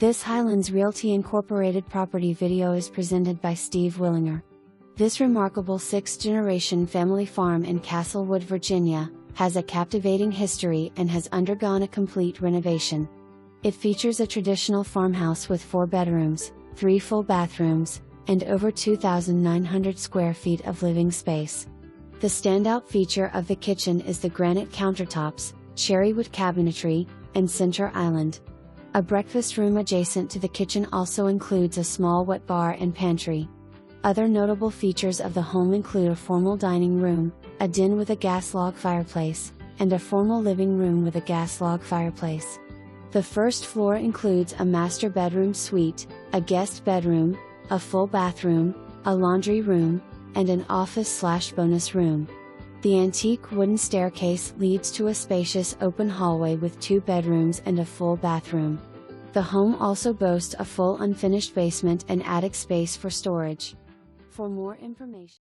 This Highlands Realty Incorporated property video is presented by Steve Willinger. This remarkable sixth-generation family farm in Castlewood, Virginia, has a captivating history and has undergone a complete renovation. It features a traditional farmhouse with 4 bedrooms, 3 full bathrooms, and over 2,900 square feet of living space. The standout feature of the kitchen is the granite countertops, cherrywood cabinetry, and center island. A breakfast room adjacent to the kitchen also includes a small wet bar and pantry. Other notable features of the home include a formal dining room, a den with a gas log fireplace, and a formal living room with a gas log fireplace. The first floor includes a master bedroom suite, a guest bedroom, a full bathroom, a laundry room, and an office/bonus room. The antique wooden staircase leads to a spacious open hallway with 2 bedrooms and a full bathroom. The home also boasts a full unfinished basement and attic space for storage. For more information